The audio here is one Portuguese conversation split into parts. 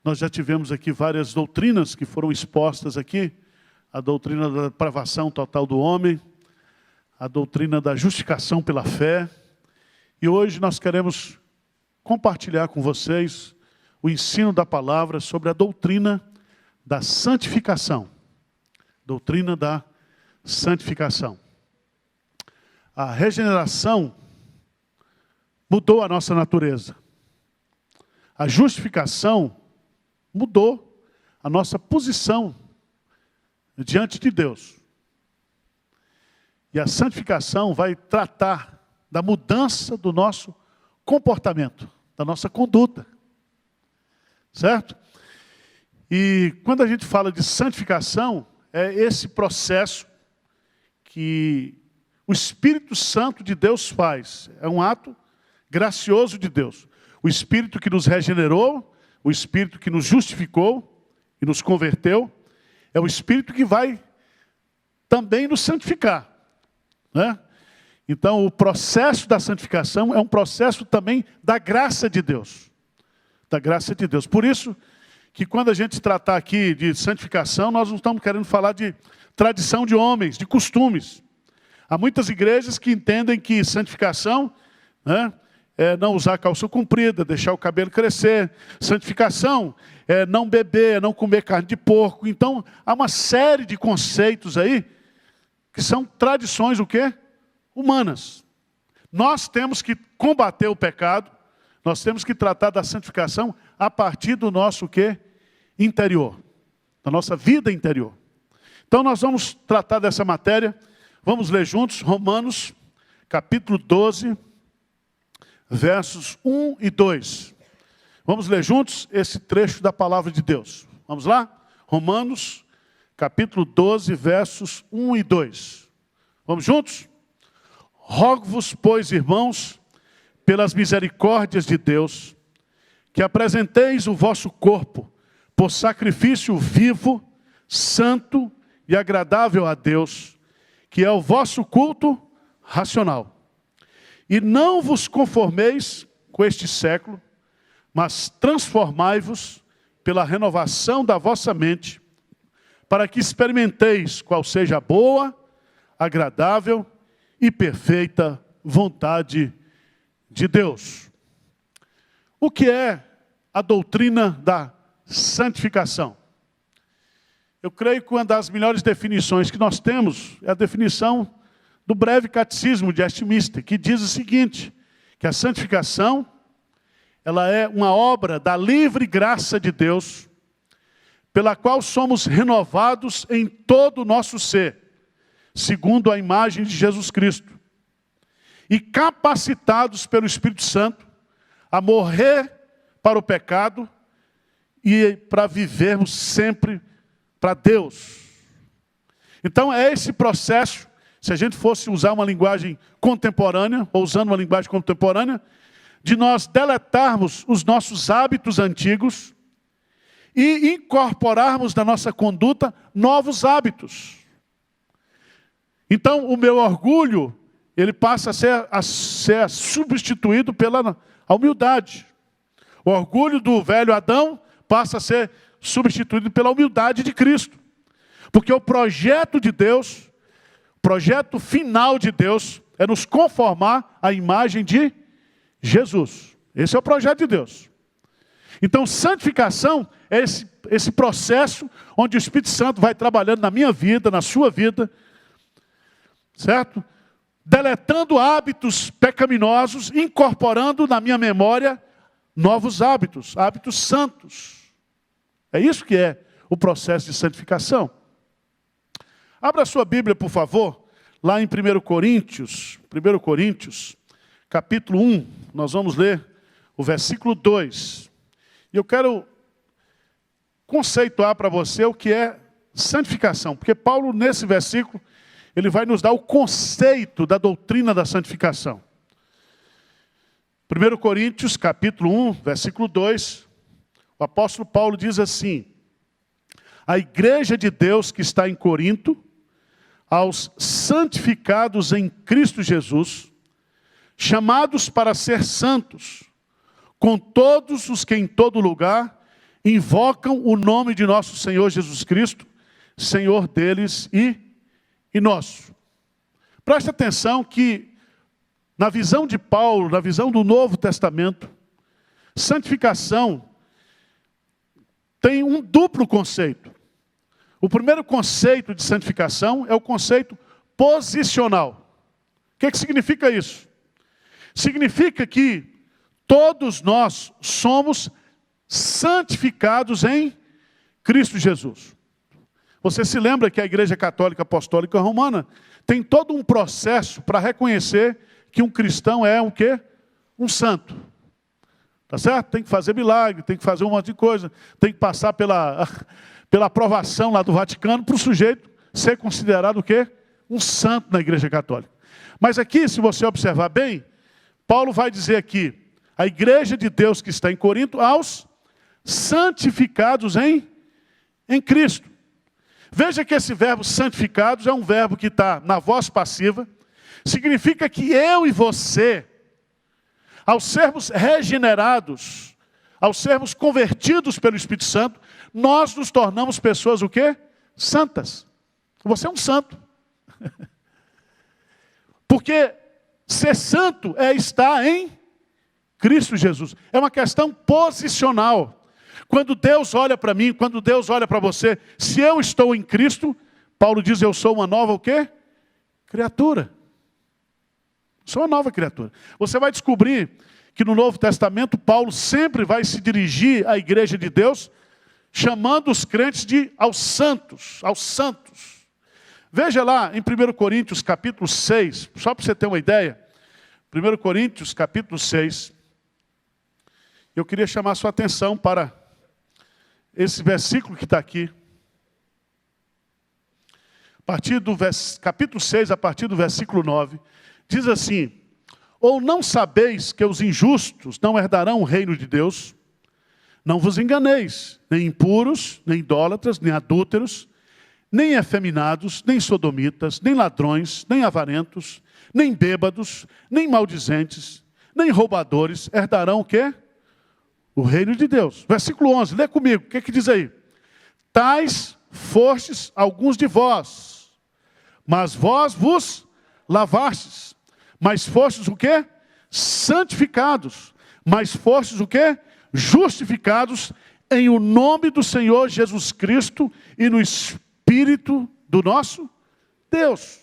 Nós já tivemos aqui várias doutrinas que foram expostas aqui. A doutrina da depravação total do homem, a doutrina da justificação pela fé. E hoje nós queremos compartilhar com vocês o ensino da palavra sobre a doutrina da santificação. Doutrina da santificação. A regeneração mudou a nossa natureza. A justificação mudou a nossa posição diante de Deus. E a santificação vai tratar da mudança do nosso comportamento, da nossa conduta. Certo? E quando a gente fala de santificação, é esse processo que o Espírito Santo de Deus faz. É um ato gracioso de Deus. O Espírito que nos regenerou, o Espírito que nos justificou e nos converteu, é o Espírito que vai também nos santificar, né? Então, o processo da santificação é um processo também da graça de Deus. Da graça de Deus. Por isso que quando a gente tratar aqui de santificação, nós não estamos querendo falar de tradição de homens, de costumes. Há muitas igrejas que entendem que santificação, né, é não usar calça comprida, deixar o cabelo crescer. Santificação é não beber, não comer carne de porco. Então, há uma série de conceitos aí que são tradições, o quê? Humanas. Nós temos que combater o pecado, nós temos que tratar da santificação a partir do nosso o quê? Interior, da nossa vida interior. Então, nós vamos tratar dessa matéria. Vamos ler juntos Romanos, capítulo 12, versos 1 e 2. Vamos ler juntos esse trecho da palavra de Deus. Vamos lá? Romanos, capítulo 12, versos 1 e 2. Vamos juntos? Rogo-vos, pois, irmãos, pelas misericórdias de Deus, que apresenteis o vosso corpo por sacrifício vivo, santo e agradável a Deus, que é o vosso culto racional. E não vos conformeis com este século, mas transformai-vos pela renovação da vossa mente, para que experimenteis qual seja a boa, agradável e perfeita vontade de Deus. O que é a doutrina da santificação? Eu creio que uma das melhores definições que nós temos é a definição do breve catecismo de Westminster, que diz o seguinte, que a santificação, ela é uma obra da livre graça de Deus, pela qual somos renovados em todo o nosso ser, segundo a imagem de Jesus Cristo, e capacitados pelo Espírito Santo a morrer para o pecado e para vivermos sempre para Deus. Então é esse processo. Se a gente fosse usar uma linguagem contemporânea, ou usando uma linguagem contemporânea, de nós deletarmos os nossos hábitos antigos e incorporarmos na nossa conduta novos hábitos. Então, o meu orgulho, ele passa a ser substituído pela humildade. O orgulho do velho Adão passa a ser substituído pela humildade de Cristo. Porque o projeto de Deus, o projeto final de Deus, é nos conformar à imagem de Jesus. Esse é o projeto de Deus. Então, santificação é esse processo onde o Espírito Santo vai trabalhando na minha vida, na sua vida, certo? Deletando hábitos pecaminosos, incorporando na minha memória novos hábitos, hábitos santos. É isso que é o processo de santificação. Abra a sua Bíblia, por favor, lá em 1 Coríntios, capítulo 1, nós vamos ler o versículo 2. E eu quero conceituar para você o que é santificação, porque Paulo, nesse versículo, ele vai nos dar o conceito da doutrina da santificação. 1 Coríntios, capítulo 1, versículo 2, o apóstolo Paulo diz assim: a igreja de Deus que está em Corinto, aos santificados em Cristo Jesus, chamados para ser santos, com todos os que em todo lugar invocam o nome de nosso Senhor Jesus Cristo, Senhor deles e nosso. Preste atenção que, na visão de Paulo, na visão do Novo Testamento, santificação tem um duplo conceito. O primeiro conceito de santificação é o conceito posicional. O que significa isso? Significa que todos nós somos santificados em Cristo Jesus. Você se lembra que a Igreja Católica Apostólica Romana tem todo um processo para reconhecer que um cristão é o quê? Um santo. Tá certo? Tem que fazer milagre, tem que fazer um monte de coisa, tem que passar pela aprovação lá do Vaticano para o sujeito ser considerado o quê? Um santo na Igreja Católica. Mas aqui, se você observar bem, Paulo vai dizer aqui, a Igreja de Deus que está em Corinto, aos santificados em Cristo. Veja que esse verbo santificados é um verbo que está na voz passiva, significa que eu e você, ao sermos regenerados, ao sermos convertidos pelo Espírito Santo, nós nos tornamos pessoas o quê? Santas. Você é um santo. Porque ser santo é estar em Cristo Jesus. É uma questão posicional. Quando Deus olha para mim, quando Deus olha para você, se eu estou em Cristo, Paulo diz, eu sou uma nova o quê? Criatura. Sou uma nova criatura. Você vai descobrir que no Novo Testamento, Paulo sempre vai se dirigir à igreja de Deus, chamando os crentes aos santos, aos santos. Veja lá em 1 Coríntios capítulo 6, só para você ter uma ideia. 1 Coríntios capítulo 6. Eu queria chamar a sua atenção para esse versículo que está aqui. A partir do capítulo 6, a partir do versículo 9, diz assim, ou não sabeis que os injustos não herdarão o reino de Deus? Não vos enganeis, nem impuros, nem idólatras, nem adúlteros, nem efeminados, nem sodomitas, nem ladrões, nem avarentos, nem bêbados, nem maldizentes, nem roubadores herdarão o quê? O reino de Deus. Versículo 11, lê comigo, o que diz aí? Tais fostes alguns de vós, mas vós vos lavastes, mas fostes o quê? Santificados, mas fostes o quê? Justificados em o nome do Senhor Jesus Cristo e no Espírito do nosso Deus.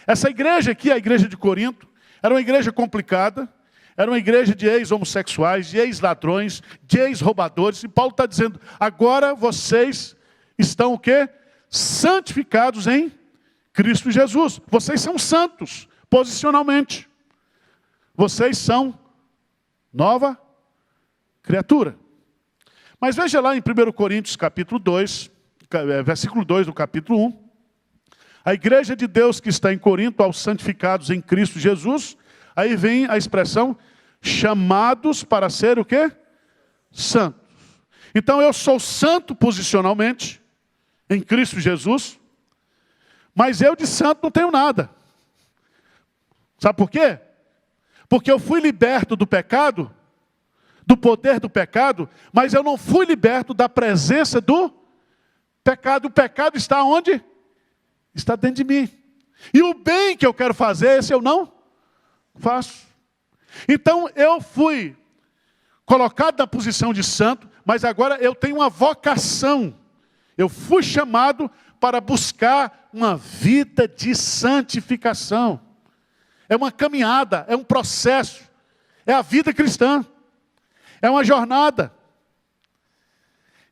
Essa igreja aqui, a igreja de Corinto, era uma igreja complicada, era uma igreja de ex-homossexuais, de ex-ladrões, de ex-roubadores. E Paulo está dizendo, agora vocês estão o quê? Santificados em Cristo Jesus. Vocês são santos, posicionalmente. Vocês são nova criatura. Mas veja lá em 1 Coríntios capítulo 2, versículo 2 do capítulo 1. A igreja de Deus que está em Corinto, aos santificados em Cristo Jesus. Aí vem a expressão, chamados para ser o quê? Santos. Então eu sou santo posicionalmente, em Cristo Jesus, mas eu de santo não tenho nada. Sabe por quê? Porque eu fui liberto do pecado, do poder do pecado, mas eu não fui liberto da presença do pecado. O pecado está onde? Está dentro de mim. E o bem que eu quero fazer, esse eu não faço. Então eu fui colocado na posição de santo, mas agora eu tenho uma vocação. Eu fui chamado para buscar uma vida de santificação. É uma caminhada, é um processo. É a vida cristã. É uma jornada.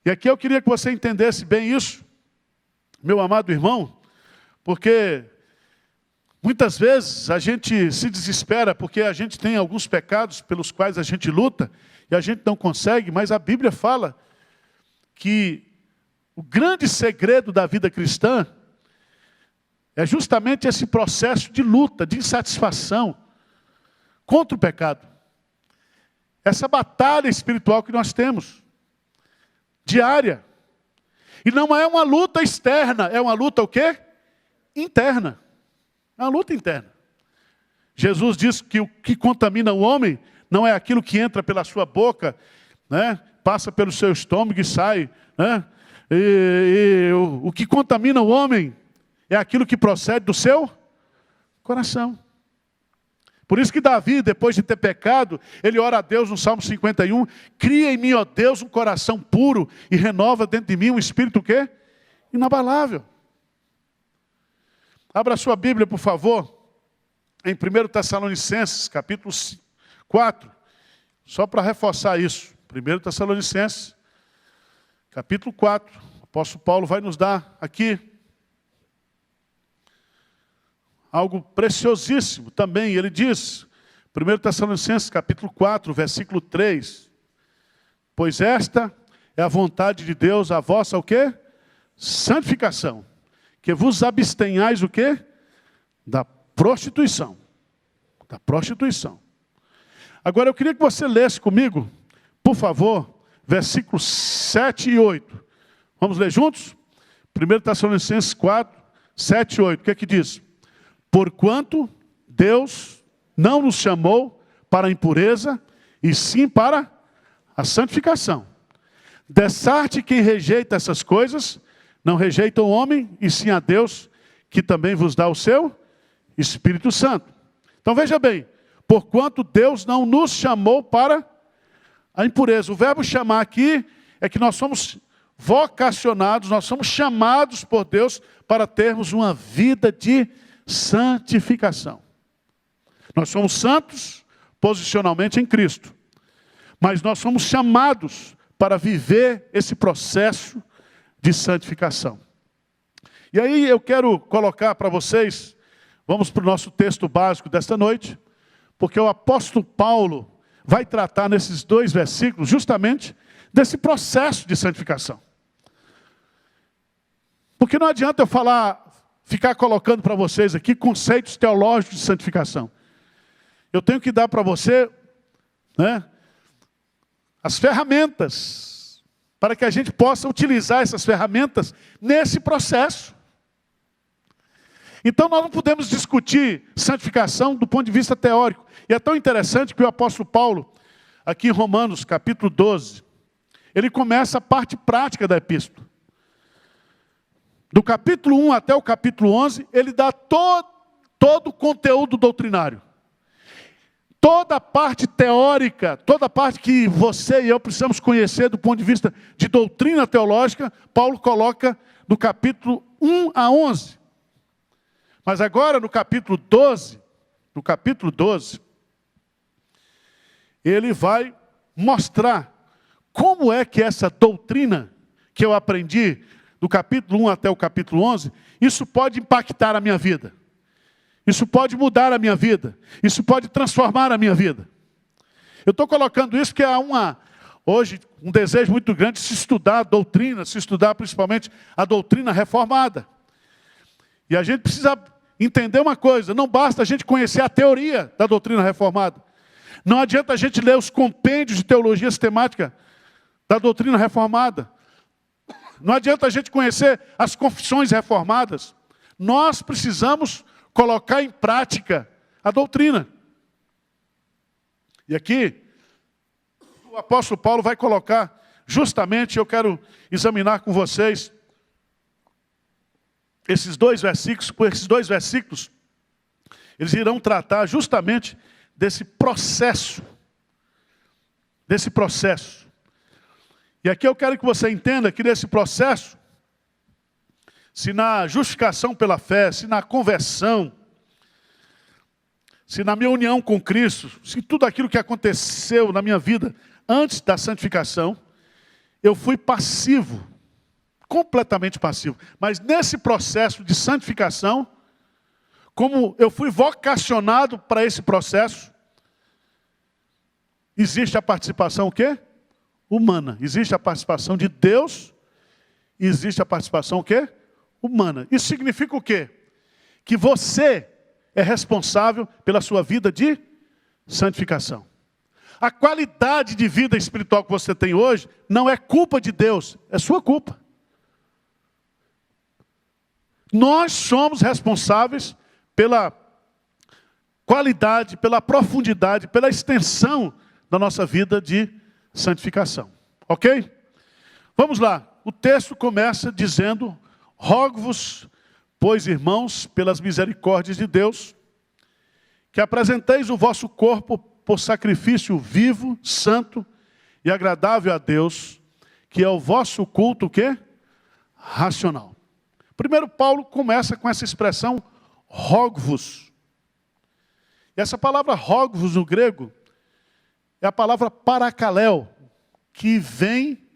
E aqui eu queria que você entendesse bem isso, meu amado irmão, porque muitas vezes a gente se desespera porque a gente tem alguns pecados pelos quais a gente luta e a gente não consegue, mas a Bíblia fala que o grande segredo da vida cristã é justamente esse processo de luta, de insatisfação contra o pecado. Essa batalha espiritual que nós temos, diária. E não é uma luta externa, é uma luta o quê? Interna. É uma luta interna. Jesus diz que o que contamina o homem não é aquilo que entra pela sua boca, né? passa pelo seu estômago e sai, né? O que contamina o homem é aquilo que procede do seu coração. Por isso que Davi, depois de ter pecado, ele ora a Deus no Salmo 51, cria em mim, ó Deus, um coração puro e renova dentro de mim um espírito o quê? Inabalável. Abra a sua Bíblia, por favor, em 1 Tessalonicenses, capítulo 4, só para reforçar isso. 1 Tessalonicenses, capítulo 4, o apóstolo Paulo vai nos dar aqui algo preciosíssimo também. Ele diz, 1 Tessalonicenses capítulo 4, versículo 3, pois esta é a vontade de Deus, a vossa o quê? Santificação, que vos abstenhais o quê? Da prostituição. Da prostituição. Agora eu queria que você lesse comigo, por favor, versículos 7 e 8. Vamos ler juntos? 1 Tessalonicenses 4, 7 e 8. O que é que diz? Porquanto Deus não nos chamou para a impureza, e sim para a santificação. Dessarte quem rejeita essas coisas, não rejeita o homem, e sim a Deus, que também vos dá o seu Espírito Santo. Então veja bem, porquanto Deus não nos chamou para a impureza. O verbo chamar aqui é que nós somos vocacionados, nós somos chamados por Deus para termos uma vida de santificação. Nós somos santos posicionalmente em Cristo, mas nós somos chamados para viver esse processo de santificação. E aí eu quero colocar para vocês, vamos para o nosso texto básico desta noite, porque o apóstolo Paulo vai tratar nesses 2 versículos justamente desse processo de santificação. Porque não adianta eu ficar colocando para vocês aqui conceitos teológicos de santificação. Eu tenho que dar para você, né, as ferramentas, para que a gente possa utilizar essas ferramentas nesse processo. Então nós não podemos discutir santificação do ponto de vista teórico. E é tão interessante que o apóstolo Paulo, aqui em Romanos capítulo 12, ele começa a parte prática da epístola. Do capítulo 1 até o capítulo 11, ele dá todo o conteúdo doutrinário. Toda a parte teórica, toda a parte que você e eu precisamos conhecer do ponto de vista de doutrina teológica, Paulo coloca no capítulo 1 a 11. Mas agora no capítulo 12, ele vai mostrar como é que essa doutrina que eu aprendi do capítulo 1 até o capítulo 11, isso pode impactar a minha vida. Isso pode mudar a minha vida. Isso pode transformar a minha vida. Eu estou colocando isso porque há hoje um desejo muito grande de se estudar a doutrina, se estudar principalmente a doutrina reformada. E a gente precisa entender uma coisa, não basta a gente conhecer a teoria da doutrina reformada. Não adianta a gente ler os compêndios de teologia sistemática da doutrina reformada. Não adianta a gente conhecer as confissões reformadas. Nós precisamos colocar em prática a doutrina. E aqui, o apóstolo Paulo vai colocar, justamente, eu quero examinar com vocês, esses 2 versículos, por esses 2 versículos, eles irão tratar justamente desse processo. E aqui eu quero que você entenda que nesse processo, se na justificação pela fé, se na conversão, se na minha união com Cristo, se tudo aquilo que aconteceu na minha vida antes da santificação, eu fui passivo, completamente passivo. Mas nesse processo de santificação, como eu fui vocacionado para esse processo, existe a participação o quê? Humana. Existe a participação de Deus, e existe a participação o quê? Humana. Isso significa o quê? Que você é responsável pela sua vida de santificação. A qualidade de vida espiritual que você tem hoje não é culpa de Deus, é sua culpa. Nós somos responsáveis pela qualidade, pela profundidade, pela extensão da nossa vida de santificação. Ok? Vamos lá. O texto começa dizendo: rogo-vos, pois, irmãos, pelas misericórdias de Deus, que apresenteis o vosso corpo por sacrifício vivo, santo e agradável a Deus, que é o vosso culto, o quê? Racional. Primeiro Paulo começa com essa expressão, rogo-vos. E essa palavra rogo-vos no grego é a palavra paracaléu, que vem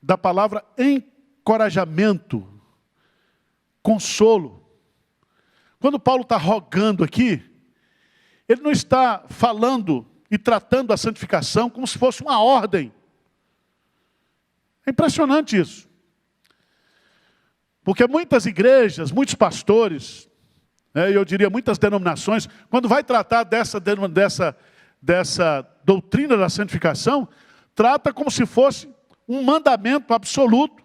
da palavra encorajamento, consolo. Quando Paulo está rogando aqui, ele não está falando e tratando a santificação como se fosse uma ordem. É impressionante isso. Porque muitas igrejas, muitos pastores, eu diria muitas denominações, quando vai tratar dessa doutrina da santificação, trata como se fosse um mandamento absoluto,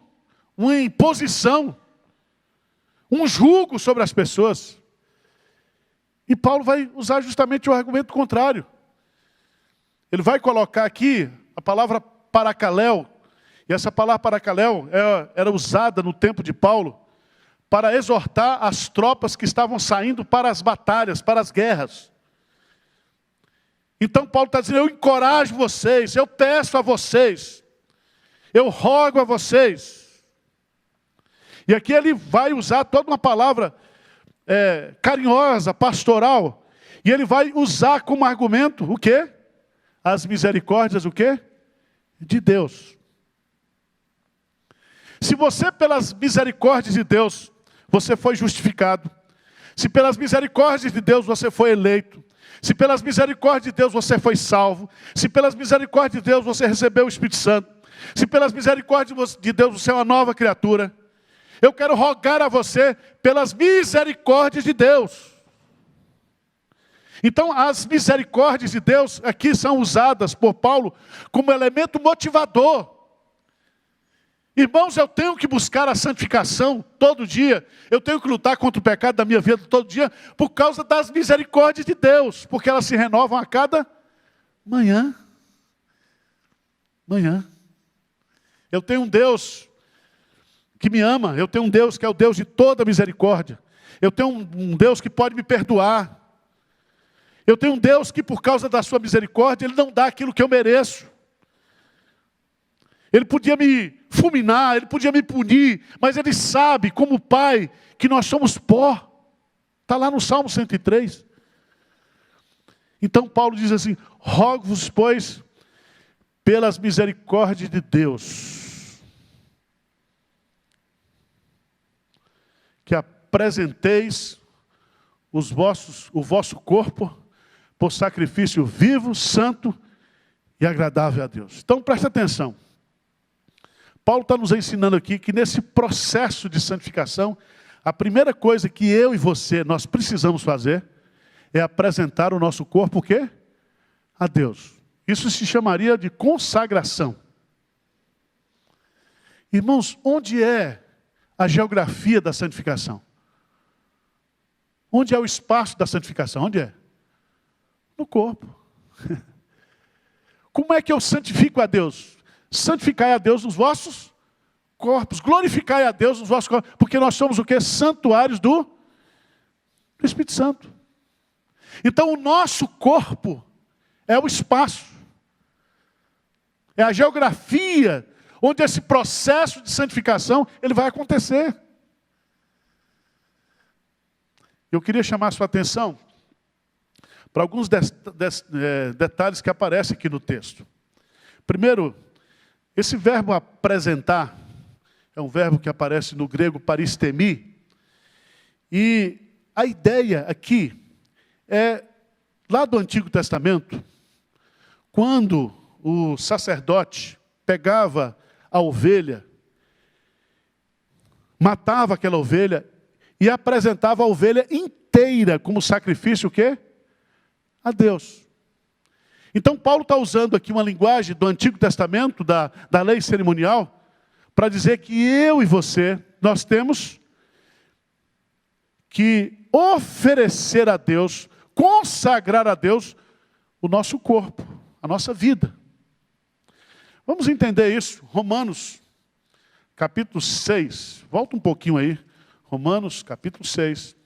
uma imposição, um jugo sobre as pessoas. E Paulo vai usar justamente o argumento contrário. Ele vai colocar aqui a palavra paracaléu, e essa palavra paracaléu era usada no tempo de Paulo para exortar as tropas que estavam saindo para as batalhas, para as guerras. Então Paulo está dizendo, eu encorajo vocês, eu peço a vocês, eu rogo a vocês. E aqui ele vai usar toda uma palavra carinhosa, pastoral, e ele vai usar como argumento o quê? As misericórdias, o quê? De Deus. Se você, pelas misericórdias de Deus, você foi justificado. Se pelas misericórdias de Deus você foi eleito. Se pelas misericórdias de Deus você foi salvo. Se pelas misericórdias de Deus você recebeu o Espírito Santo. Se pelas misericórdias de Deus você é uma nova criatura. Eu quero rogar a você pelas misericórdias de Deus. Então, as misericórdias de Deus aqui são usadas por Paulo como elemento motivador. Irmãos, eu tenho que buscar a santificação todo dia. Eu tenho que lutar contra o pecado da minha vida todo dia por causa das misericórdias de Deus, porque elas se renovam a cada manhã. Eu tenho um Deus que me ama. Eu tenho um Deus que é o Deus de toda misericórdia. Eu tenho um Deus que pode me perdoar. Eu tenho um Deus que, por causa da sua misericórdia, Ele não dá aquilo que eu mereço. Ele podia me fulminar, Ele podia me punir, mas Ele sabe, como Pai, que nós somos pó. Está lá no Salmo 103. Então Paulo diz assim, rogo-vos, pois, pelas misericórdias de Deus, que apresenteis o vosso corpo por sacrifício vivo, santo e agradável a Deus. Então presta atenção. Paulo está nos ensinando aqui que nesse processo de santificação, a primeira coisa que eu e você, nós precisamos fazer, é apresentar o nosso corpo, o quê? A Deus. Isso se chamaria de consagração. Irmãos, onde é a geografia da santificação? Onde é o espaço da santificação? Onde é? No corpo. Como é que eu santifico a Deus? Santificai a Deus nos vossos corpos. Glorificai a Deus nos vossos corpos. Porque nós somos o quê? Santuários do Espírito Santo. Então o nosso corpo é o espaço. É a geografia onde esse processo de santificação ele vai acontecer. Eu queria chamar a sua atenção para alguns detalhes que aparecem aqui no texto. Primeiro, esse verbo apresentar é um verbo que aparece no grego paristemi. E a ideia aqui é, lá do Antigo Testamento, quando o sacerdote pegava a ovelha, matava aquela ovelha e apresentava a ovelha inteira como sacrifício o quê? A Deus. Então Paulo está usando aqui uma linguagem do Antigo Testamento, da lei cerimonial, para dizer que eu e você, nós temos que oferecer a Deus, consagrar a Deus o nosso corpo, a nossa vida. Vamos entender isso. Romanos, capítulo 6. Volta um pouquinho aí. Romanos, capítulo 6.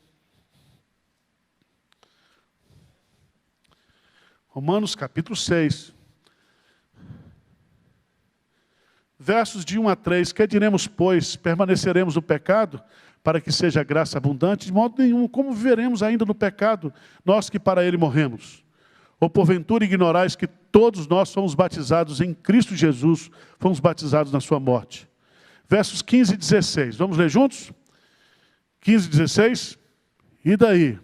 Romanos, capítulo 6. Versos de 1 a 3. Que diremos, pois? Permaneceremos no pecado, para que seja graça abundante? De modo nenhum. Como viveremos ainda no pecado, nós que para ele morremos? Ou porventura ignorais que todos nós fomos batizados em Cristo Jesus, fomos batizados na sua morte? Versos 15 e 16. Vamos ler juntos? 15 e 16. E daí?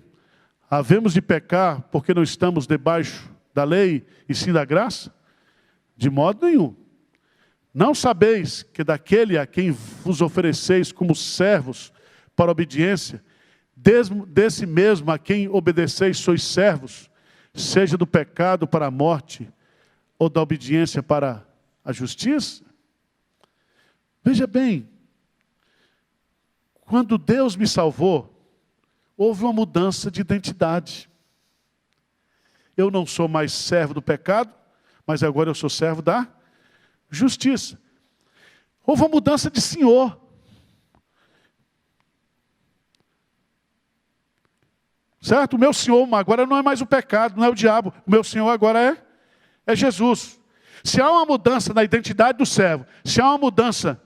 Havemos de pecar porque não estamos debaixo da lei e sim da graça? De modo nenhum. Não sabeis que daquele a quem vos ofereceis como servos para a obediência, desse mesmo a quem obedeceis sois servos, seja do pecado para a morte, ou da obediência para a justiça? Veja bem, quando Deus me salvou, houve uma mudança de identidade. Eu não sou mais servo do pecado, mas agora eu sou servo da justiça. Houve uma mudança de senhor. Certo? O meu senhor agora não é mais o pecado, não é o diabo. O meu senhor agora é Jesus. Se há uma mudança na identidade do servo, se há uma mudança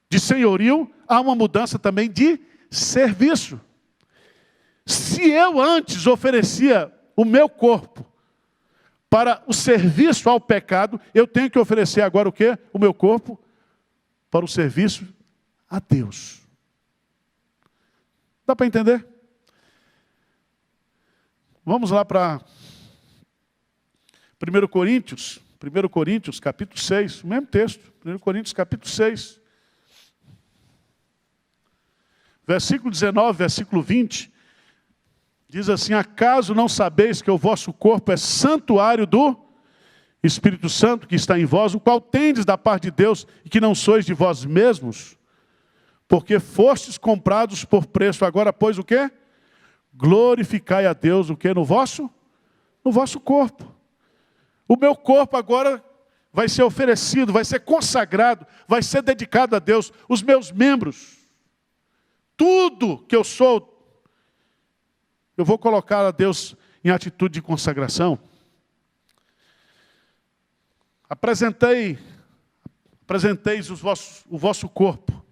de senhorio, há uma mudança também de serviço. Se eu antes oferecia o meu corpo para o serviço ao pecado, eu tenho que oferecer agora o quê? O meu corpo para o serviço a Deus. Dá para entender? Vamos lá para 1 Coríntios, capítulo 6, o mesmo texto, 1 Coríntios, capítulo 6. Versículo 19, versículo 20, diz assim: acaso não sabeis que o vosso corpo é santuário do Espírito Santo que está em vós, o qual tendes da parte de Deus e que não sois de vós mesmos? Porque fostes comprados por preço. Agora, pois, o quê? Glorificai a Deus, o quê? No vosso corpo. O meu corpo agora vai ser oferecido, vai ser consagrado, vai ser dedicado a Deus. Os meus membros, tudo que eu sou, eu vou colocar a Deus em atitude de consagração. Apresenteis o vosso corpo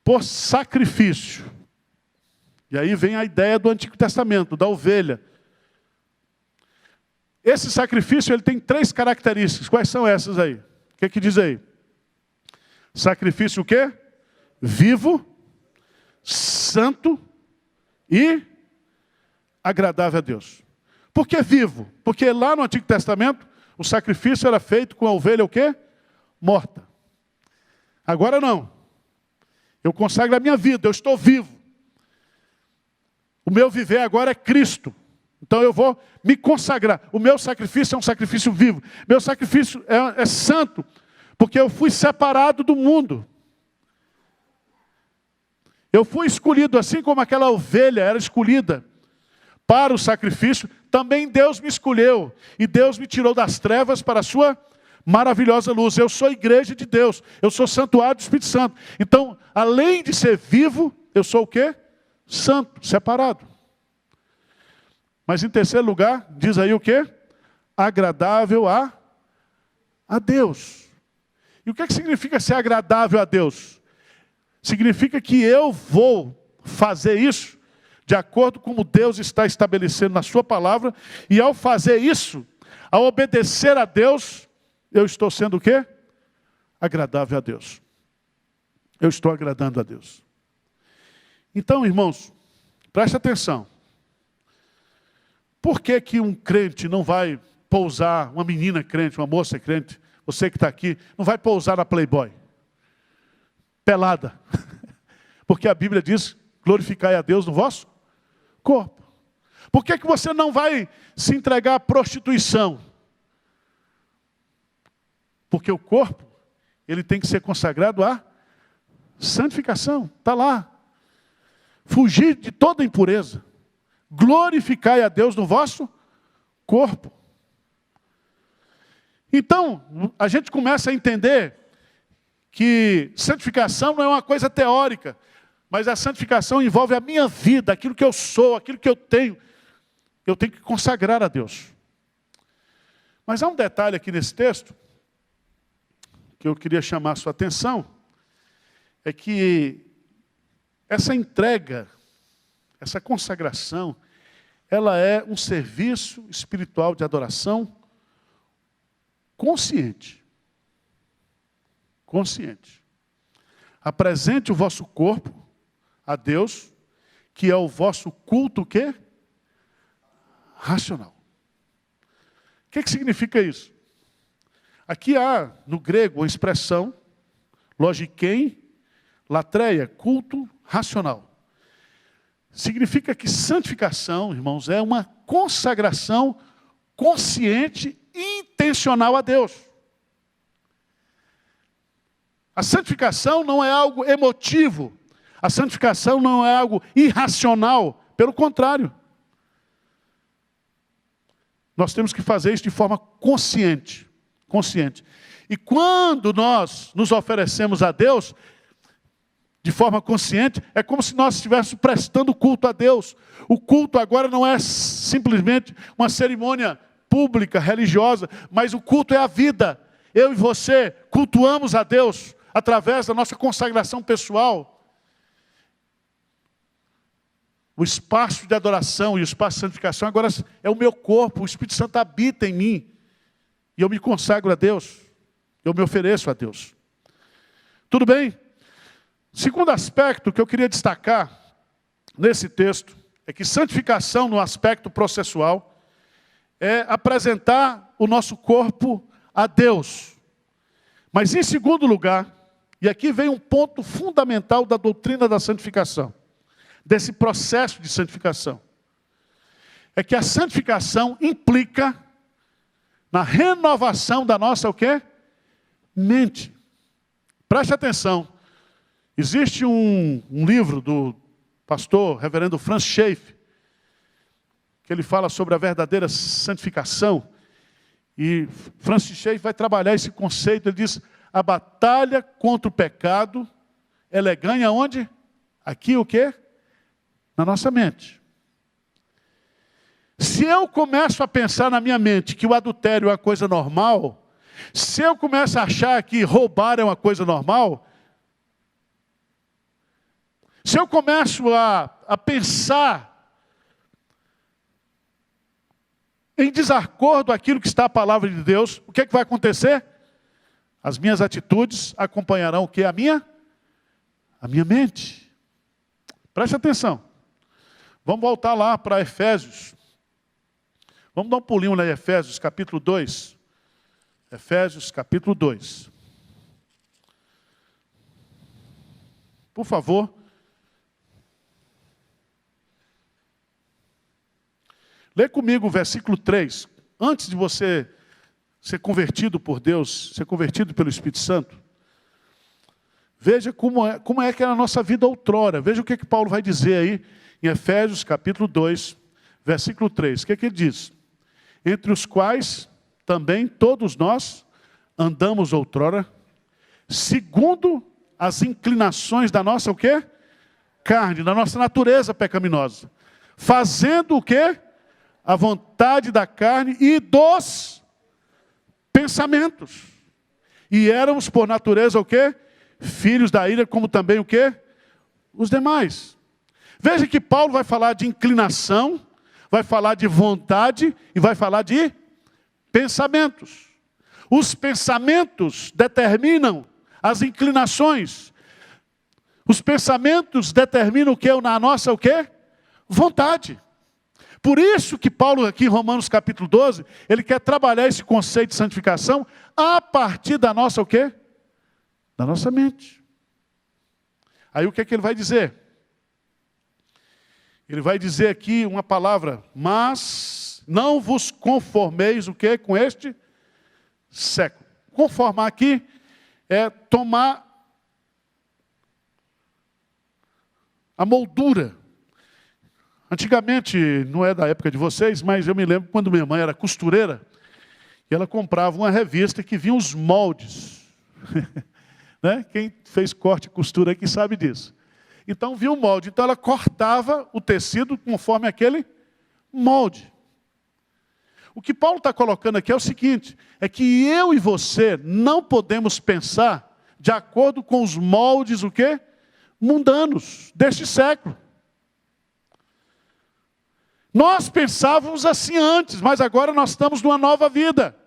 por sacrifício. E aí vem a ideia do Antigo Testamento, da ovelha. Esse sacrifício ele tem 3 características. Quais são essas aí? O que diz aí? Sacrifício o quê? Vivo, santo e agradável a Deus. Por que vivo? Porque lá no Antigo Testamento o sacrifício era feito com a ovelha o quê? Morta. Agora não. Eu consagro a minha vida, eu estou vivo. O meu viver agora é Cristo. Então eu vou me consagrar. O meu sacrifício é um sacrifício vivo. Meu sacrifício é santo, porque eu fui separado do mundo. Eu fui escolhido, assim como aquela ovelha era escolhida para o sacrifício, também Deus me escolheu. E Deus me tirou das trevas para a sua maravilhosa luz. Eu sou igreja de Deus. Eu sou santuário do Espírito Santo. Então, além de ser vivo, eu sou o quê? Santo, separado. Mas em terceiro lugar, diz aí o quê? Agradável a Deus. E o que significa ser agradável a Deus? Significa que eu vou fazer isso de acordo com como Deus está estabelecendo na sua palavra, e ao fazer isso, ao obedecer a Deus, eu estou sendo o quê? Agradável a Deus. Eu estou agradando a Deus. Então, irmãos, preste atenção. Por que que um crente não vai pousar, uma menina crente, uma moça crente, você que está aqui, não vai pousar na Playboy? Pelada. Porque a Bíblia diz, glorificai a Deus no vosso corpo. Por que que você não vai se entregar à prostituição? Porque o corpo, ele tem que ser consagrado à santificação. Está lá. Fugir de toda impureza. Glorificai a Deus no vosso corpo. Então, a gente começa a entender que santificação não é uma coisa teórica, mas a santificação envolve a minha vida, aquilo que eu sou, aquilo que eu tenho que consagrar a Deus. Mas há um detalhe aqui nesse texto, que eu queria chamar a sua atenção, é que essa entrega, essa consagração, ela é um serviço espiritual de adoração consciente. Consciente. Apresente o vosso corpo a Deus, que é o vosso culto o quê? Racional. O que significa isso? Aqui há, no grego, a expressão logiquem, latreia, culto racional. Significa que santificação, irmãos, é uma consagração consciente e intencional a Deus. A santificação não é algo emotivo. A santificação não é algo irracional. Pelo contrário. Nós temos que fazer isso de forma consciente. Consciente. E quando nós nos oferecemos a Deus, de forma consciente, é como se nós estivéssemos prestando culto a Deus. O culto agora não é simplesmente uma cerimônia pública, religiosa, mas o culto é a vida. Eu e você cultuamos a Deus através da nossa consagração pessoal. O espaço de adoração e o espaço de santificação agora é o meu corpo, o Espírito Santo habita em mim. E eu me consagro a Deus, eu me ofereço a Deus. Tudo bem? Segundo aspecto que eu queria destacar nesse texto, é que santificação no aspecto processual é apresentar o nosso corpo a Deus. Mas em segundo lugar, e aqui vem um ponto fundamental da doutrina da santificação, desse processo de santificação, é que a santificação implica na renovação da nossa o quê? Mente. Preste atenção. Existe um livro do pastor reverendo Francis Schaeffer, que ele fala sobre a verdadeira santificação. E Francis Schaeffer vai trabalhar esse conceito. Ele diz, a batalha contra o pecado, ela é ganha onde? Aqui o quê? Na nossa mente. Se eu começo a pensar na minha mente que o adultério é uma coisa normal, se eu começo a achar que roubar é uma coisa normal, se eu começo a pensar em desacordo aquilo que está a palavra de Deus, o que é que vai acontecer? As minhas atitudes acompanharão o que? A minha mente. Preste atenção. Vamos voltar lá para Efésios. Vamos dar um pulinho lá em Efésios, capítulo 2. Efésios, capítulo 2. Por favor. Lê comigo o versículo 3. Antes de você ser convertido por Deus, ser convertido pelo Espírito Santo, veja como é que era a nossa vida outrora. Veja o que Paulo vai dizer aí em Efésios capítulo 2, versículo 3. O que ele diz? Entre os quais também todos nós andamos outrora, segundo as inclinações da nossa o quê? Carne, da nossa natureza pecaminosa. Fazendo o quê? A vontade da carne e dos pensamentos. E éramos por natureza o quê? Filhos da ira, como também o quê? Os demais. Veja que Paulo vai falar de inclinação, vai falar de vontade e vai falar de pensamentos. Os pensamentos determinam as inclinações. Os pensamentos determinam o que? Na nossa o quê? Vontade. Por isso que Paulo aqui em Romanos capítulo 12, ele quer trabalhar esse conceito de santificação a partir da nossa o quê? Da nossa mente. Aí o que é que ele vai dizer? Ele vai dizer aqui uma palavra, mas não vos conformeis o quê? Com este século. Conformar aqui é tomar a moldura. Antigamente, não é da época de vocês, mas eu me lembro quando minha mãe era costureira, E ela comprava uma revista que vinha os moldes. Né? Quem fez corte e costura aqui sabe disso. Então vinha o molde. Então ela cortava o tecido conforme aquele molde. O que Paulo está colocando aqui é o seguinte, é que eu e você não podemos pensar de acordo com os moldes, o quê? Mundanos deste século. Nós pensávamos assim antes, mas agora nós estamos numa nova vida.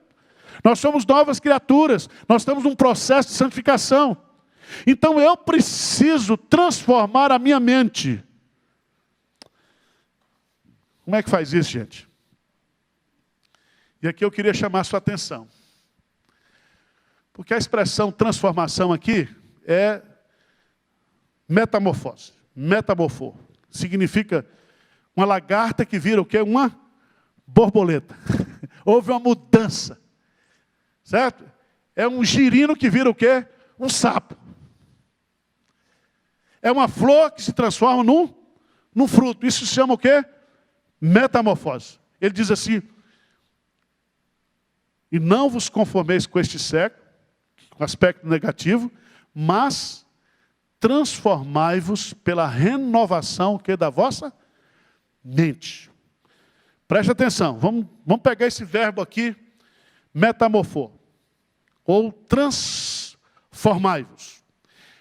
Nós somos novas criaturas, nós estamos num processo de santificação. Então eu preciso transformar a minha mente. Como é que faz isso, gente? E aqui eu queria chamar a sua atenção. Porque a expressão transformação aqui é metamorfose. Metamorfo. Significa uma lagarta que vira o quê? Uma borboleta. Houve uma mudança. Certo? É um girino que vira o quê? Um sapo. É uma flor que se transforma num fruto. Isso se chama o quê? Metamorfose. Ele diz assim, e não vos conformeis com este século, com aspecto negativo, mas transformai-vos pela renovação que da vossa mente. Preste atenção, vamos pegar esse verbo aqui, metamorfo, ou transformai-vos.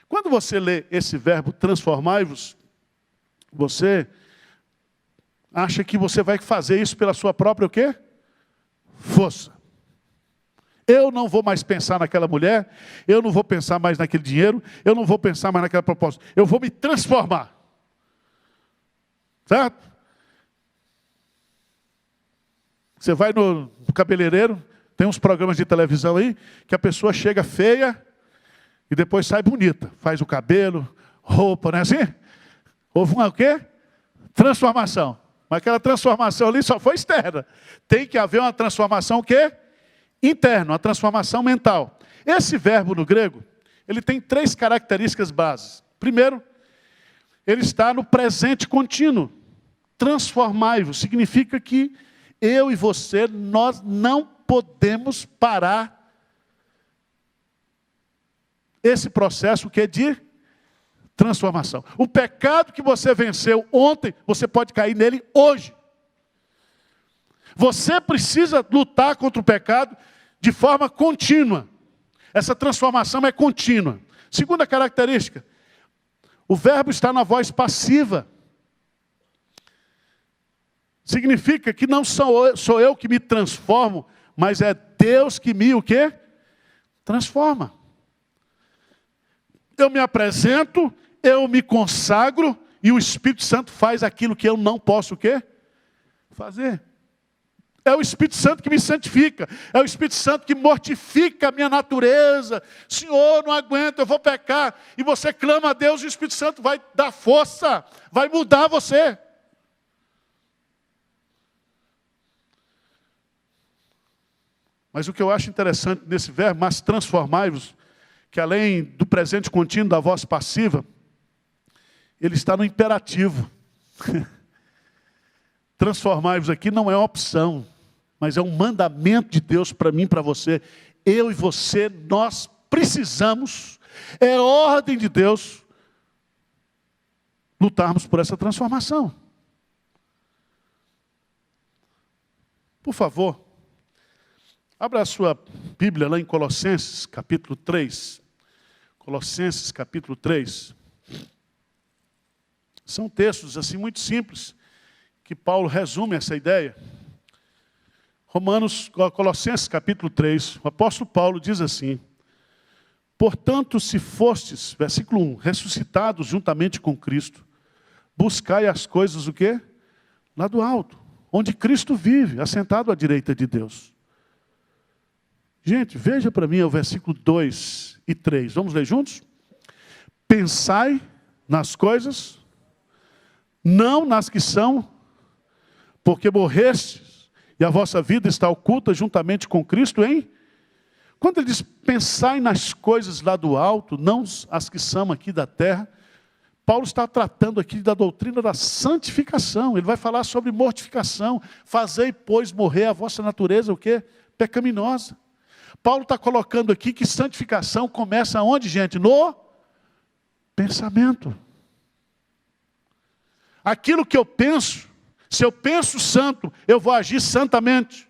Quando você lê esse verbo transformai-vos, você acha que você vai fazer isso pela sua própria o quê? Força. Eu não vou mais pensar naquela mulher, eu não vou pensar mais naquele dinheiro, eu não vou pensar mais naquela proposta. Eu vou me transformar. Certo? Você vai no cabeleireiro, tem uns programas de televisão aí, que a pessoa chega feia e depois sai bonita. Faz o cabelo, roupa, não é assim? Houve uma o quê? Transformação. Mas aquela transformação ali só foi externa. Tem que haver uma transformação o quê? Interna, uma transformação mental. Esse verbo no grego, ele tem 3 características básicas. Primeiro, ele está no presente contínuo. Transformai-vos significa que eu e você, nós não podemos parar esse processo que é de transformação. O pecado que você venceu ontem, você pode cair nele hoje. Você precisa lutar contra o pecado de forma contínua. Essa transformação é contínua. Segunda característica, o verbo está na voz passiva. Significa que não sou eu que me transformo, mas é Deus que me o quê? Transforma. Eu me apresento, eu me consagro e o Espírito Santo faz aquilo que eu não posso o quê? Fazer. É o Espírito Santo que me santifica. É o Espírito Santo que mortifica a minha natureza. Senhor, não aguento, eu vou pecar. E você clama a Deus e o Espírito Santo vai dar força. Vai mudar você. Mas o que eu acho interessante nesse verbo, mas transformai-vos, que além do presente contínuo da voz passiva, ele está no imperativo. Transformai-vos aqui não é uma opção, mas é um mandamento de Deus para mim e para você. Eu e você, nós precisamos, é ordem de Deus, lutarmos por essa transformação. Por favor, abra a sua Bíblia lá em Colossenses, capítulo 3. Colossenses, capítulo 3. São textos assim muito simples, que Paulo resume essa ideia. Colossenses capítulo 3, o apóstolo Paulo diz assim: portanto, se fostes, versículo 1, ressuscitados juntamente com Cristo, buscai as coisas o quê? Lá do alto, onde Cristo vive, assentado à direita de Deus. Gente, veja para mim o versículo 2 e 3, vamos ler juntos? Pensai nas coisas, não nas que são, porque morrestes, e a vossa vida está oculta juntamente com Cristo, hein? Quando ele diz, pensai nas coisas lá do alto, não as que são aqui da terra, Paulo está tratando aqui da doutrina da santificação. Ele vai falar sobre mortificação. Fazei, pois, morrer a vossa natureza, o quê? pecaminosa. Paulo está colocando aqui que santificação começa onde, gente? No pensamento. Aquilo que eu penso, se eu penso santo, eu vou agir santamente.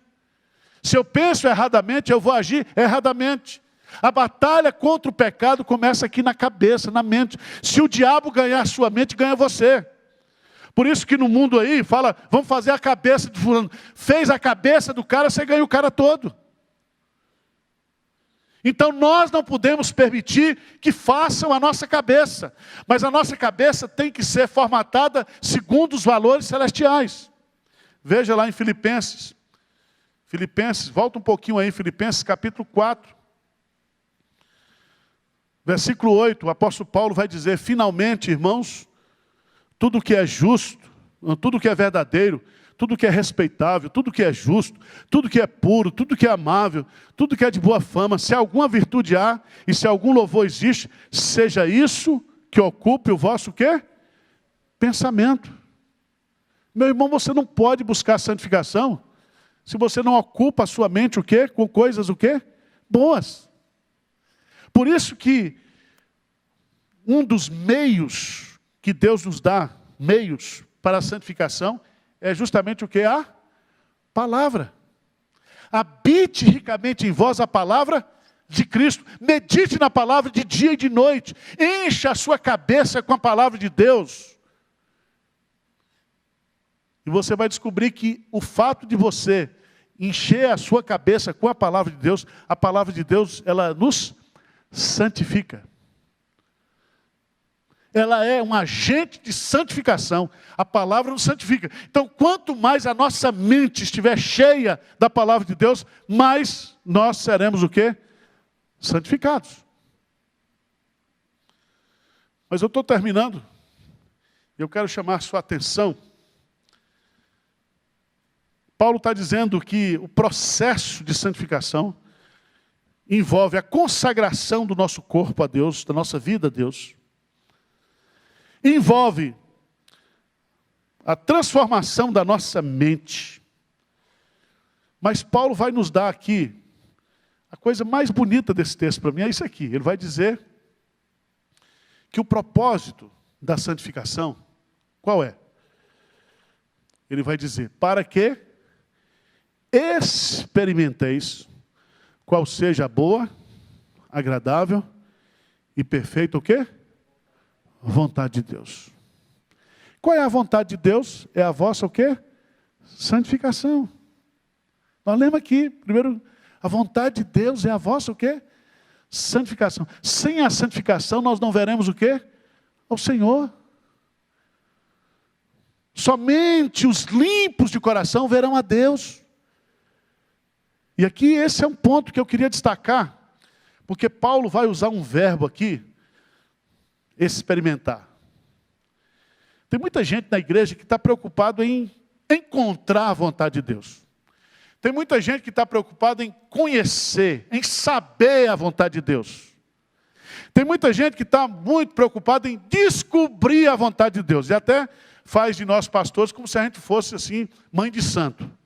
Se eu penso erradamente, eu vou agir erradamente. A batalha contra o pecado começa aqui na cabeça, na mente. Se o diabo ganhar a sua mente, ganha você. Por isso que no mundo aí, fala, vamos fazer a cabeça de fulano. Fez a cabeça do cara, você ganha o cara todo. Então nós não podemos permitir que façam a nossa cabeça. Mas a nossa cabeça tem que ser formatada segundo os valores celestiais. Veja lá em Filipenses. Filipenses, volta um pouquinho aí, Filipenses capítulo 4. Versículo 8, o apóstolo Paulo vai dizer, finalmente, irmãos, tudo que é justo, tudo que é verdadeiro, tudo que é respeitável, tudo que é justo, tudo que é puro, tudo que é amável, tudo que é de boa fama, se alguma virtude há e se algum louvor existe, seja isso que ocupe o vosso quê? Pensamento. Meu irmão, você não pode buscar santificação se você não ocupa a sua mente o quê? Com coisas o quê? Boas. Por isso que um dos meios que Deus nos dá, meios para a santificação, é justamente o que? A palavra. Habite ricamente em vós a palavra de Cristo. Medite na palavra de dia e de noite. Encha a sua cabeça com a palavra de Deus. E você vai descobrir que o fato de você encher a sua cabeça com a palavra de Deus, ela nos santifica. Ela é um agente de santificação. A palavra nos santifica. Então, quanto mais a nossa mente estiver cheia da palavra de Deus, mais nós seremos o quê? Santificados. Mas eu estou terminando. Eu quero chamar a sua atenção. Paulo está dizendo que o processo de santificação envolve a consagração do nosso corpo a Deus, da nossa vida a Deus. Envolve a transformação da nossa mente. Mas Paulo vai nos dar aqui, a coisa mais bonita desse texto para mim é isso aqui. Ele vai dizer que o propósito da santificação, qual é? Ele vai dizer, para que experimenteis qual seja a boa, agradável e perfeita o quê? Vontade de Deus. Qual é a vontade de Deus? É a vossa o quê? Santificação. Nós lemos aqui, primeiro, a vontade de Deus é a vossa o quê? Santificação. Sem a santificação nós não veremos o quê? O Senhor. Somente os limpos de coração verão a Deus. E aqui esse é um ponto que eu queria destacar, porque Paulo vai usar um verbo aqui, experimentar. Tem muita gente na igreja que está preocupado em encontrar a vontade de Deus. Tem muita gente que está preocupada em conhecer, em saber a vontade de Deus. Tem muita gente que está muito preocupada em descobrir a vontade de Deus. E até faz de nós pastores como se a gente fosse assim, mãe de santo.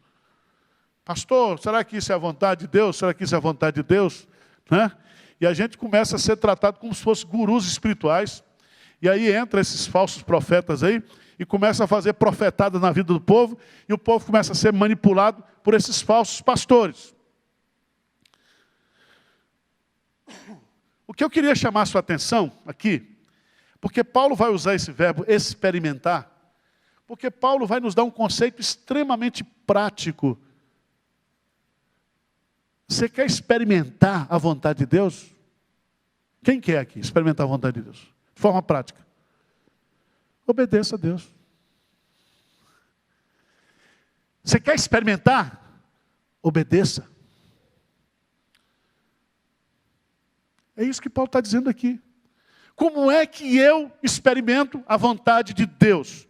Pastor, será que isso é a vontade de Deus? Será que isso é a vontade de Deus? Né? E a gente começa a ser tratado como se fossem gurus espirituais. E aí entra esses falsos profetas aí e começa a fazer profetada na vida do povo. E o povo começa a ser manipulado por esses falsos pastores. O que eu queria chamar a sua atenção aqui, porque Paulo vai usar esse verbo experimentar, porque Paulo vai nos dar um conceito extremamente prático. Você quer experimentar a vontade de Deus? Quem quer aqui experimentar a vontade de Deus? De forma prática. Obedeça a Deus. Você quer experimentar? Obedeça. É isso que Paulo está dizendo aqui. Como é que eu experimento a vontade de Deus?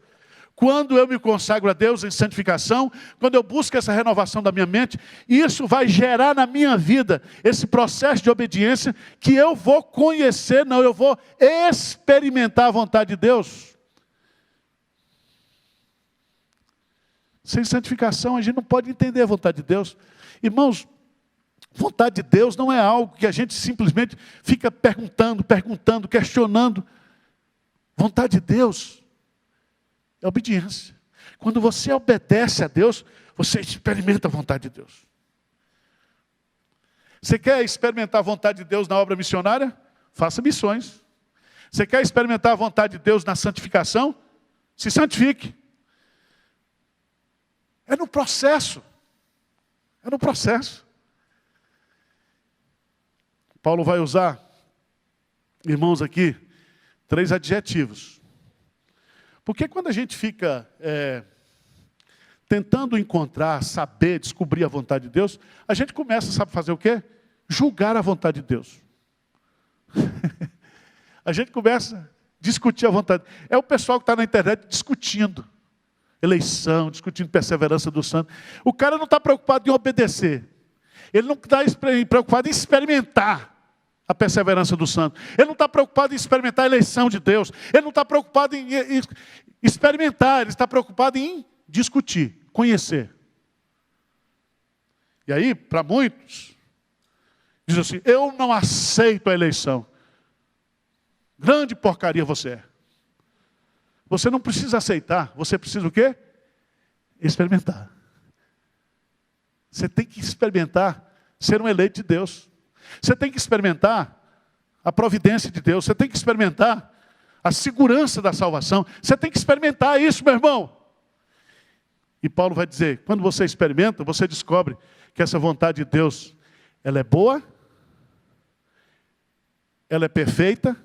Quando eu me consagro a Deus em santificação, quando eu busco essa renovação da minha mente, isso vai gerar na minha vida esse processo de obediência que eu vou conhecer, não, eu vou experimentar a vontade de Deus. Sem santificação a gente não pode entender a vontade de Deus. Irmãos, Vontade de Deus não é algo que a gente simplesmente fica perguntando, questionando. Vontade de Deus é obediência. Quando você obedece a Deus, você experimenta a vontade de Deus. Você quer experimentar a vontade de Deus na obra missionária? Faça missões. Você quer experimentar a vontade de Deus na santificação? Se santifique. É no processo. É no processo. Paulo vai usar, irmãos, aqui, 3 adjetivos. Porque quando a gente fica tentando encontrar, saber, descobrir a vontade de Deus, a gente começa, sabe fazer o quê? Julgar a vontade de Deus. A gente começa a discutir a vontade. É o pessoal que está na internet discutindo eleição, discutindo perseverança do santo. O cara não está preocupado em obedecer. Ele não está preocupado em experimentar a perseverança do santo. Ele não está preocupado em experimentar a eleição de Deus. Ele não está preocupado em experimentar. Ele está preocupado em discutir, conhecer. E aí, para muitos, diz assim, eu não aceito a eleição. Grande porcaria você é. Você não precisa aceitar, você precisa o quê? Experimentar. Você tem que experimentar ser um eleito de Deus. Você tem que experimentar a providência de Deus. Você tem que experimentar a segurança da salvação. Você tem que experimentar isso, meu irmão. E Paulo vai dizer, quando você experimenta, você descobre que essa vontade de Deus, ela é boa, ela é perfeita,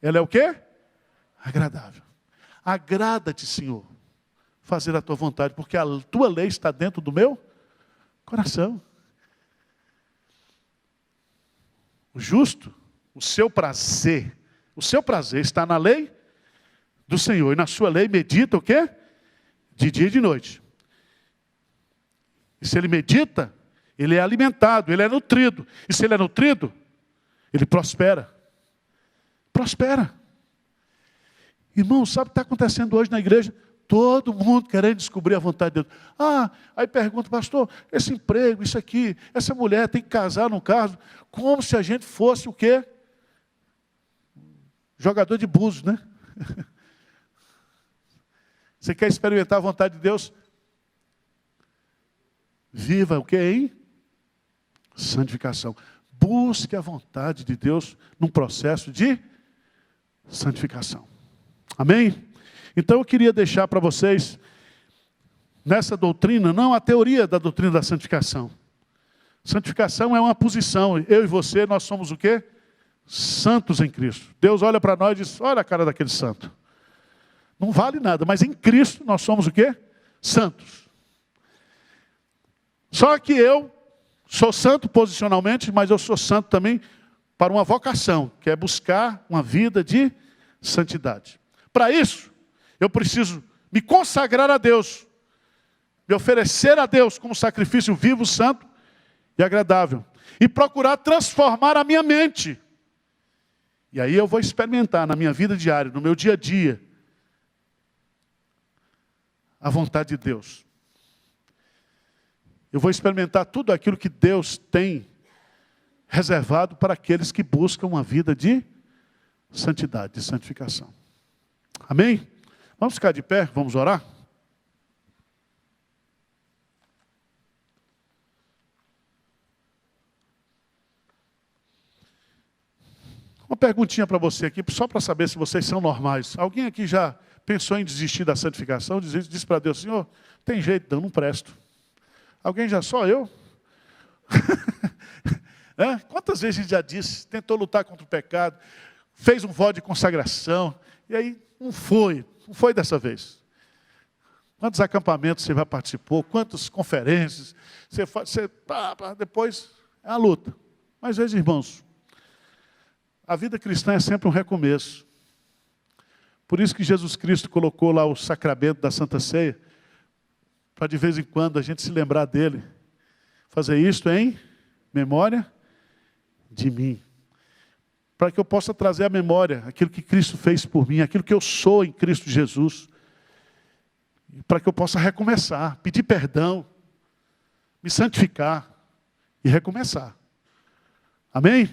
ela é o quê? Agradável. Agrada-te, Senhor, fazer a tua vontade, porque a tua lei está dentro do meu coração. O justo, o seu prazer está na lei do Senhor. E na sua lei medita o quê? De dia e de noite. E se ele medita, ele é alimentado, ele é nutrido. E se ele é nutrido, ele prospera. Prospera. Irmão, sabe o que está acontecendo hoje na igreja? Todo mundo querendo descobrir a vontade de Deus. Aí pergunta, pastor, esse emprego, isso aqui, essa mulher tem que casar, não caso. Como se a gente fosse o quê? Jogador de búzios, né? Você quer experimentar a vontade de Deus? Viva o quê, hein? Santificação. Busque a vontade de Deus num processo de santificação. Amém? Então eu queria deixar para vocês, nessa doutrina, não a teoria da doutrina da santificação. Santificação é uma posição. Eu e você, nós somos o quê? Santos em Cristo. Deus olha para nós e diz, olha a cara daquele santo. Não vale nada, mas em Cristo nós somos o quê? Santos. Só que eu sou santo posicionalmente, mas eu sou santo também para uma vocação, que é buscar uma vida de santidade. Para isso, eu preciso me consagrar a Deus, me oferecer a Deus como sacrifício vivo, santo e agradável. E procurar transformar a minha mente. E aí eu vou experimentar na minha vida diária, no meu dia a dia, a vontade de Deus. Eu vou experimentar tudo aquilo que Deus tem reservado para aqueles que buscam uma vida de santidade, de santificação. Amém? Vamos ficar de pé, vamos orar? Uma perguntinha para você aqui, só para saber se vocês são normais. Alguém aqui já pensou em desistir da santificação? Disse para Deus, Senhor, tem jeito, não presto. Alguém já, só eu? Quantas vezes a gente já disse, tentou lutar contra o pecado, fez um voto de consagração, e aí não foi dessa vez. Quantos acampamentos você já participou, quantas conferências, depois é a luta. Mas, veja, irmãos, a vida cristã é sempre um recomeço. Por isso que Jesus Cristo colocou lá o sacramento da Santa Ceia, para de vez em quando a gente se lembrar dele. Fazer isto em memória de mim. Para que eu possa trazer à memória aquilo que Cristo fez por mim, aquilo que eu sou em Cristo Jesus. Para que eu possa recomeçar, pedir perdão, me santificar e recomeçar. Amém?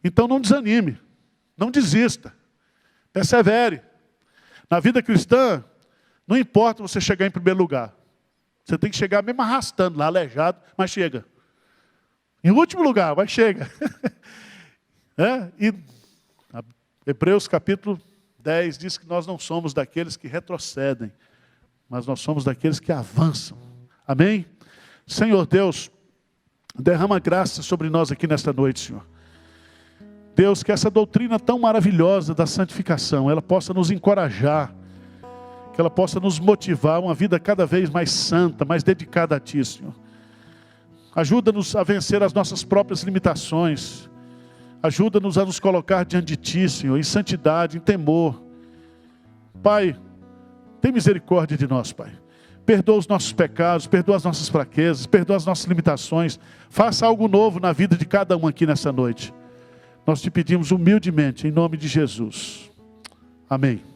Então não desanime, não desista, persevere. Na vida cristã, não importa você chegar em primeiro lugar. Você tem que chegar mesmo arrastando lá, aleijado, mas chega. Em último lugar, mas chega. E Hebreus capítulo 10 diz que nós não somos daqueles que retrocedem, mas nós somos daqueles que avançam. Amém? Senhor Deus, derrama graça sobre nós aqui nesta noite, Senhor. Deus, que essa doutrina tão maravilhosa da santificação, ela possa nos encorajar, que ela possa nos motivar a uma vida cada vez mais santa, mais dedicada a Ti, Senhor. Ajuda-nos a vencer as nossas próprias limitações. Ajuda-nos a nos colocar diante de Ti, Senhor, em santidade, em temor. Pai, tem misericórdia de nós, Pai. Perdoa os nossos pecados, perdoa as nossas fraquezas, perdoa as nossas limitações. Faça algo novo na vida de cada um aqui nessa noite. Nós te pedimos humildemente, em nome de Jesus. Amém.